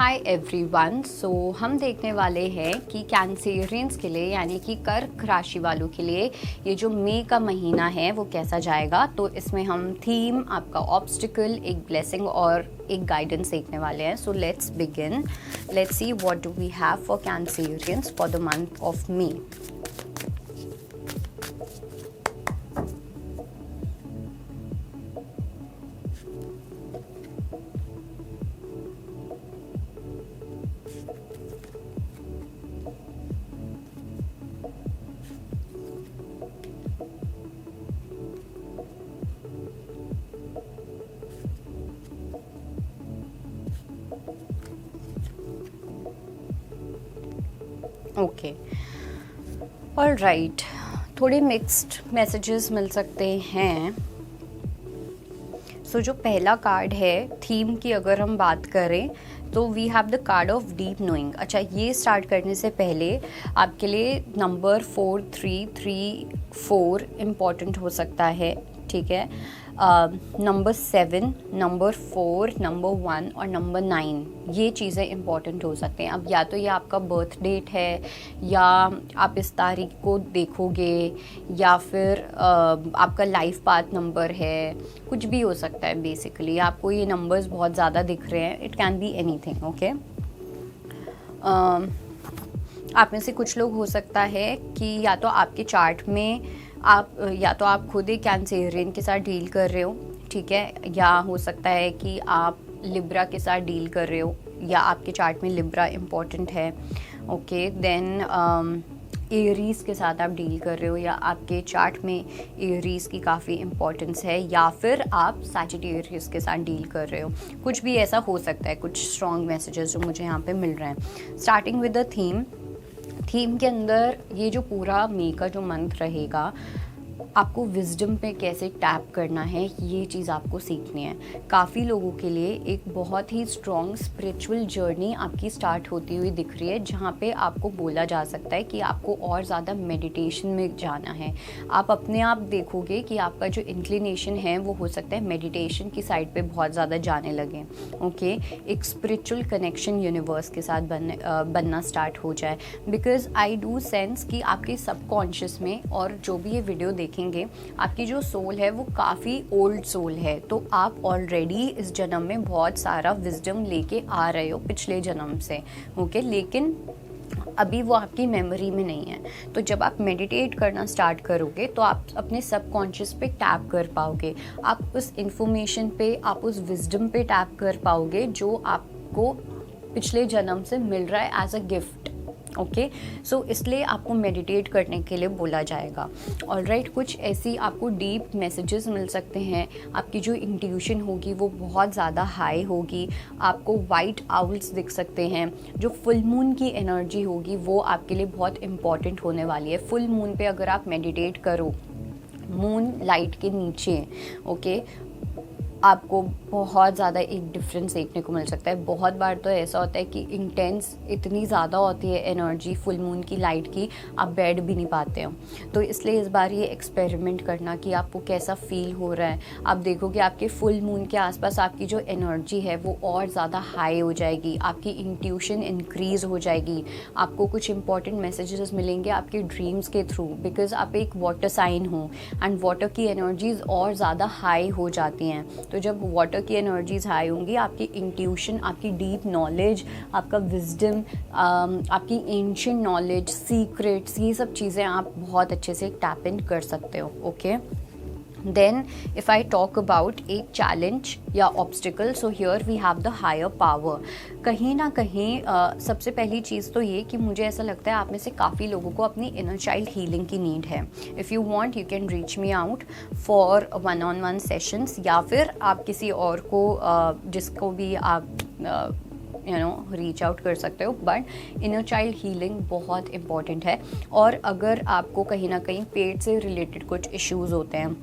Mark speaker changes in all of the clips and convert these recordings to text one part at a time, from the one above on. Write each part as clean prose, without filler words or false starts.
Speaker 1: Hi everyone. सो हम देखने वाले हैं कि कैंसेरियंस के लिए यानी कि कर्क राशि वालों के लिए ये जो मई का महीना है वो कैसा जाएगा। तो इसमें हम थीम, आपका ऑब्स्टिकल, एक ब्लेसिंग और एक गाइडेंस देखने वाले हैं। So let's begin. Let's see what do we have for Cancerians for the month of May. Okay, all right, थोड़े मिक्स्ड मैसेजेस मिल सकते हैं। सो जो पहला कार्ड है थीम की, अगर हम बात करें तो we have the card of deep knowing. अच्छा, ये स्टार्ट करने से पहले आपके लिए नंबर 4334 इम्पॉर्टेंट हो सकता है, ठीक है। नंबर 7, नंबर 4, नंबर 1 और नंबर 9, ये चीज़ें इंपॉर्टेंट हो सकते हैं। अब या तो ये आपका बर्थ डेट है, या आप इस तारीख को देखोगे, या फिर आपका लाइफ पाथ नंबर है, कुछ भी हो सकता है। बेसिकली आपको ये नंबर्स बहुत ज़्यादा दिख रहे हैं, it can be anything, okay. आप में से कुछ लोग हो सकता है कि या तो आपके चार्ट में आप खुद एक कैंसेरियन के साथ डील कर रहे हो, ठीक है, या हो सकता है कि आप लिब्रा के साथ डील कर रहे हो, या आपके चार्ट में लिब्रा इम्पॉर्टेंट है, ओके। देन एरीज के साथ आप डील कर रहे हो, या आपके चार्ट में एरीज की काफ़ी इम्पोर्टेंस है, या फिर आप सैजिटेरियस के साथ डील कर रहे हो। कुछ भी ऐसा हो सकता है, कुछ स्ट्रॉन्ग मैसेजेस जो मुझे यहाँ पे मिल रहे हैं। स्टार्टिंग विद द थीम के अंदर ये जो पूरा मई का जो मंथ रहेगा, आपको विजडम पे कैसे टैप करना है ये चीज़ आपको सीखनी है। काफ़ी लोगों के लिए एक बहुत ही स्ट्रॉन्ग स्पिरिचुअल जर्नी आपकी स्टार्ट होती हुई दिख रही है, जहाँ पे आपको बोला जा सकता है कि आपको और ज़्यादा मेडिटेशन में जाना है। आप अपने आप देखोगे कि आपका जो इंक्लिनेशन है वो हो सकता है मेडिटेशन की साइड पे बहुत ज़्यादा जाने लगे, ओके। एक स्पिरिचुअल कनेक्शन यूनिवर्स के साथ बनना स्टार्ट हो जाए, बिकॉज आई डू सेंस कि आपके सबकॉन्शियस में, और जो भी ये वीडियो देखेंगे, आपकी जो सोल है वो काफ़ी ओल्ड सोल है। तो आप ऑलरेडी इस जन्म में बहुत सारा विजडम लेके आ रहे हो पिछले जन्म से, ओके, लेकिन अभी वो आपकी मेमोरी में नहीं है। तो जब आप मेडिटेट करना स्टार्ट करोगे तो आप अपने सबकॉन्शियस पे टैप कर पाओगे, आप उस इंफॉर्मेशन पे, आप उस विजडम पे टैप कर पाओगे जो आपको पिछले जन्म से मिल रहा है एज अ गिफ्ट, ओके। सो इसलिए आपको मेडिटेट करने के लिए बोला जाएगा। ऑलराइट, कुछ ऐसी आपको डीप मैसेजेस मिल सकते हैं। आपकी जो इंट्यूशन होगी वो बहुत ज़्यादा हाई होगी। आपको वाइट आउल्स दिख सकते हैं। जो फुल मून की एनर्जी होगी वो आपके लिए बहुत इम्पॉर्टेंट होने वाली है। फुल मून पे अगर आप मेडिटेट करो मून लाइट के नीचे, ओके, आपको बहुत ज़्यादा एक डिफरेंस देखने को मिल सकता है। बहुत बार तो ऐसा होता है कि इंटेंस इतनी ज़्यादा होती है एनर्जी फुल मून की लाइट की, आप बैठ भी नहीं पाते हो। तो इसलिए इस बार ये एक्सपेरिमेंट करना कि आपको कैसा फील हो रहा है। आप देखोगे आपके फुल मून के आसपास आपकी जो एनर्जी है वो और ज़्यादा हाई हो जाएगी, आपकी इंट्यूशन इंक्रीज़ हो जाएगी, आपको कुछ इंपॉर्टेंट मैसेजेस मिलेंगे आपके ड्रीम्स के थ्रू, बिकॉज आप एक वाटर साइन हो एंड वाटर की एनर्जीज़ और ज़्यादा हाई हो जाती हैं। तो जब वाटर की एनर्जीज हाई होंगी, आपकी इंट्यूशन, आपकी डीप नॉलेज, आपका विजडम, आपकी एंशिएंट नॉलेज, सीक्रेट्स, ये सब चीज़ें आप बहुत अच्छे से टैप इन कर सकते हो, okay. Then if I talk about एक चैलेंज या obstacle, so here we have the higher power. कहीं ना कहीं सबसे पहली चीज़ तो ये कि मुझे ऐसा लगता है आप में से काफ़ी लोगों को अपनी इनर चाइल्ड हीलिंग की नीड है। If you want you can reach me out for 1-on-1 sessions, या फिर आप किसी और को जिसको भी आप रीच आउट कर सकते हो। बट इनर चाइल्ड हीलिंग बहुत इम्पॉर्टेंट है। और अगर आपको कहीं ना कहीं पेट से रिलेटेड कुछ इश्यूज़ होते हैं,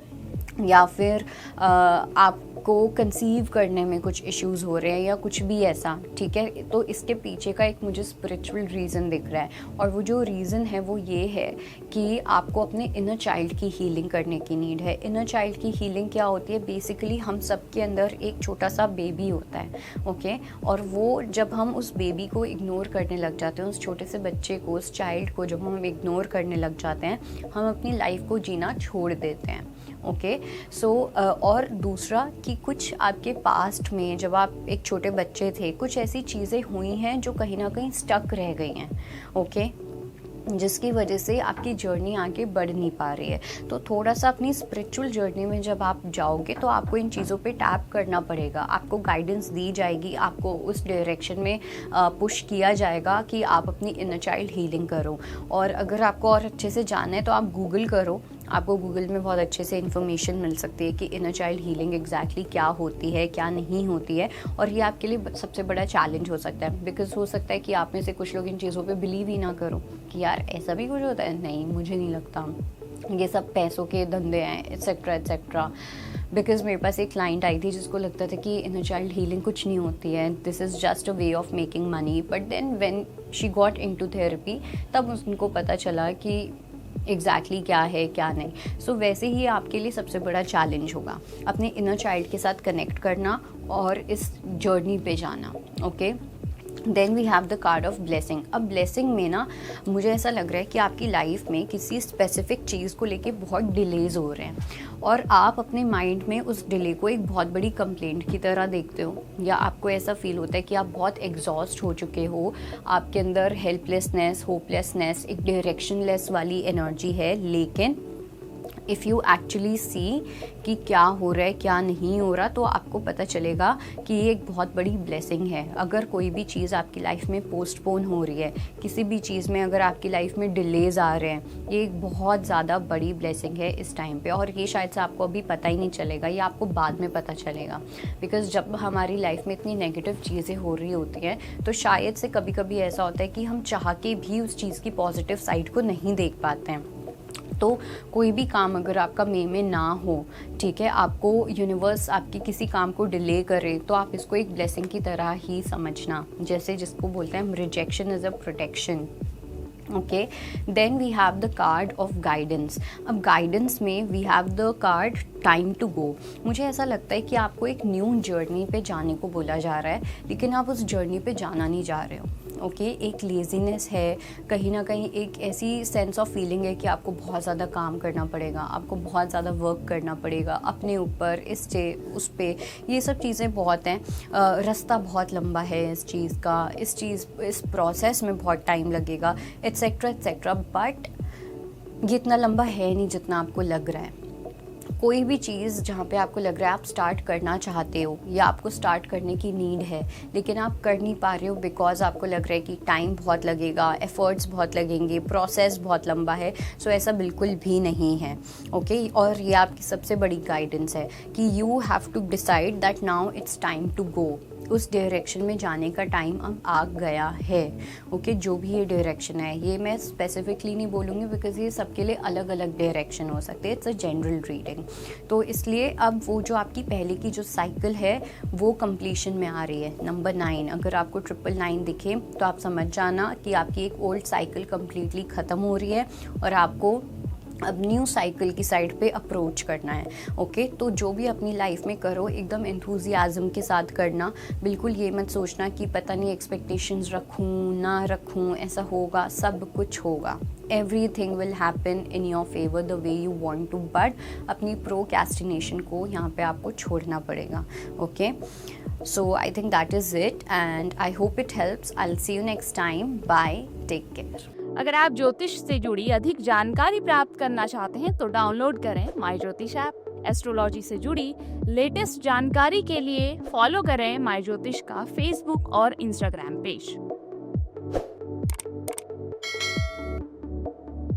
Speaker 1: या फिर आप आपको कंसीव करने में कुछ इश्यूज़ हो रहे हैं या कुछ भी ऐसा, ठीक है, तो इसके पीछे का एक मुझे स्पिरिचुअल रीज़न दिख रहा है। और वो जो रीज़न है वो ये है कि आपको अपने इनर चाइल्ड की हीलिंग करने की नीड है। इनर चाइल्ड की हीलिंग क्या होती है? बेसिकली हम सब के अंदर एक छोटा सा बेबी होता है, ओके, और वो जब हम उस बेबी को इग्नोर करने लग जाते हैं, उस छोटे से बच्चे को, उस चाइल्ड को जब हम इग्नोर करने लग जाते हैं, हम अपनी लाइफ को जीना छोड़ देते हैं। ओके, सो और दूसरा कि कुछ आपके पास्ट में जब आप एक छोटे बच्चे थे, कुछ ऐसी चीज़ें हुई हैं जो कहीं ना कहीं स्टक रह गई हैं, ओके, जिसकी वजह से आपकी जर्नी आगे बढ़ नहीं पा रही है। तो थोड़ा सा अपनी स्पिरिचुअल जर्नी में जब आप जाओगे तो आपको इन चीज़ों पे टैप करना पड़ेगा, आपको गाइडेंस दी जाएगी, आपको उस डायरेक्शन में पुश किया जाएगा कि आप अपनी इनर चाइल्ड हीलिंग करो। और अगर आपको और अच्छे से जानना है तो आप गूगल करो, आपको गूगल में बहुत अच्छे से इन्फॉर्मेशन मिल सकती है कि इनर चाइल्ड हीलिंग एग्जैक्टली क्या होती है, क्या नहीं होती है। और ये आपके लिए सबसे बड़ा चैलेंज हो सकता है, बिकॉज हो सकता है कि आप में से कुछ लोग इन चीज़ों पे बिलीव ही ना करो कि यार ऐसा भी कुछ होता है, नहीं मुझे नहीं लगता, ये सब पैसों के धंधे हैं, एट्सेट्रा एट्सेट्रा। बिकॉज मेरे पास एक क्लाइंट आई थी जिसको लगता था कि इनर चाइल्ड हीलिंग कुछ नहीं होती है, this is just a way of making money, but then when she got into therapy तब उनको पता चला कि एग्जैक्टली क्या है क्या नहीं। सो वैसे ही आपके लिए सबसे बड़ा चैलेंज होगा अपने इनर चाइल्ड के साथ कनेक्ट करना और इस जर्नी पे जाना, okay. Then we have the card of blessing. अब ब्लेसिंग में ना मुझे ऐसा लग रहा है कि आपकी लाइफ में किसी स्पेसिफिक चीज़ को लेके बहुत डिलेज हो रहे हैं और आप अपने माइंड में उस डिले को एक बहुत बड़ी कंप्लेंट की तरह देखते हो, या आपको ऐसा फील होता है कि आप बहुत एग्जॉस्ट हो चुके हो, आपके अंदर हेल्पलेसनेस, होपलेसनेस, एक डायरेक्शनलेस वाली एनर्जी है। लेकिन इफ़ यू एक्चुअली सी कि क्या हो रहा है क्या नहीं हो रहा, तो आपको पता चलेगा कि ये एक बहुत बड़ी ब्लेसिंग है। अगर कोई भी चीज़ आपकी लाइफ में पोस्टपोन हो रही है, किसी भी चीज़ में अगर आपकी लाइफ में डिलेज आ रहे हैं, ये एक बहुत ज़्यादा बड़ी ब्लेसिंग है इस टाइम पे। और ये शायद से आपको अभी पता ही नहीं चलेगा, ये आपको बाद में पता चलेगा। बिकॉज जब हमारी लाइफ में इतनी नेगेटिव चीज़ें हो रही होती हैं तो शायद से कभी कभी ऐसा होता है कि हम चाह के भी उस चीज़ की पॉजिटिव साइड को नहीं देख पाते हैं। तो कोई भी काम अगर आपका मे में ना हो, ठीक है, आपको यूनिवर्स आपकी किसी काम को डिले करे, तो आप इसको एक ब्लेसिंग की तरह ही समझना, जैसे जिसको बोलते हैं rejection is a protection, okay. Then we have the card of guidance. अब गाइडेंस में we have the card time to go. मुझे ऐसा लगता है कि आपको एक न्यू जर्नी पे जाने को बोला जा रहा है, लेकिन आप उस जर्नी पे जाना नहीं जा रहे हो, ओके। एक लेजीनेस है, कहीं ना कहीं एक ऐसी सेंस ऑफ फीलिंग है कि आपको बहुत ज़्यादा काम करना पड़ेगा, आपको बहुत ज़्यादा वर्क करना पड़ेगा अपने ऊपर, उस पे, ये सब चीज़ें बहुत हैं। रास्ता बहुत लंबा है इस चीज़ का, इस प्रोसेस में बहुत टाइम लगेगा, एट्सेट्रा एट्सेट्रा। बट ये इतना लंबा है नहीं जितना आपको लग रहा है। कोई भी चीज़ जहाँ पे आपको लग रहा है आप स्टार्ट करना चाहते हो या आपको स्टार्ट करने की नीड है, लेकिन आप कर नहीं पा रहे हो बिकॉज आपको लग रहा है कि टाइम बहुत लगेगा, एफर्ट्स बहुत लगेंगे, प्रोसेस बहुत लंबा है। सो ऐसा बिल्कुल भी नहीं है, ओके। और ये आपकी सबसे बड़ी गाइडेंस है कि you have to decide that now it's time to go. उस डायरेक्शन में जाने का टाइम अब आ गया है, ओके। जो भी ये डायरेक्शन है, ये मैं स्पेसिफिकली नहीं बोलूँगी बिकॉज ये सबके लिए अलग अलग डायरेक्शन हो सकते हैं, इट्स अ जनरल रीडिंग। तो इसलिए अब वो जो आपकी पहले की जो साइकिल है वो कंप्लीशन में आ रही है, नंबर 9। अगर आपको 999 दिखे तो आप समझ जाना कि आपकी एक ओल्ड साइकिल कम्प्लीटली ख़त्म हो रही है और आपको अब न्यू साइकिल की साइड पे अप्रोच करना है, ओके। तो जो भी अपनी लाइफ में करो एकदम एंथुजियाज्म के साथ करना, बिल्कुल ये मत सोचना कि पता नहीं एक्सपेक्टेशंस रखूँ ना रखूँ, ऐसा होगा, सब कुछ होगा, everything will happen in your favor the way you want to, but अपनी प्रोक्रेस्टिनेशन को यहाँ पे आपको छोड़ना पड़ेगा, okay. So I think that is it and I hope it helps. I'll see you next time. Bye. Take care.
Speaker 2: अगर आप ज्योतिष से जुड़ी अधिक जानकारी प्राप्त करना चाहते हैं तो डाउनलोड करें माई ज्योतिष ऐप। एस्ट्रोलॉजी से जुड़ी लेटेस्ट जानकारी के लिए फॉलो करें माई ज्योतिष का फेसबुक और इंस्टाग्राम पेज।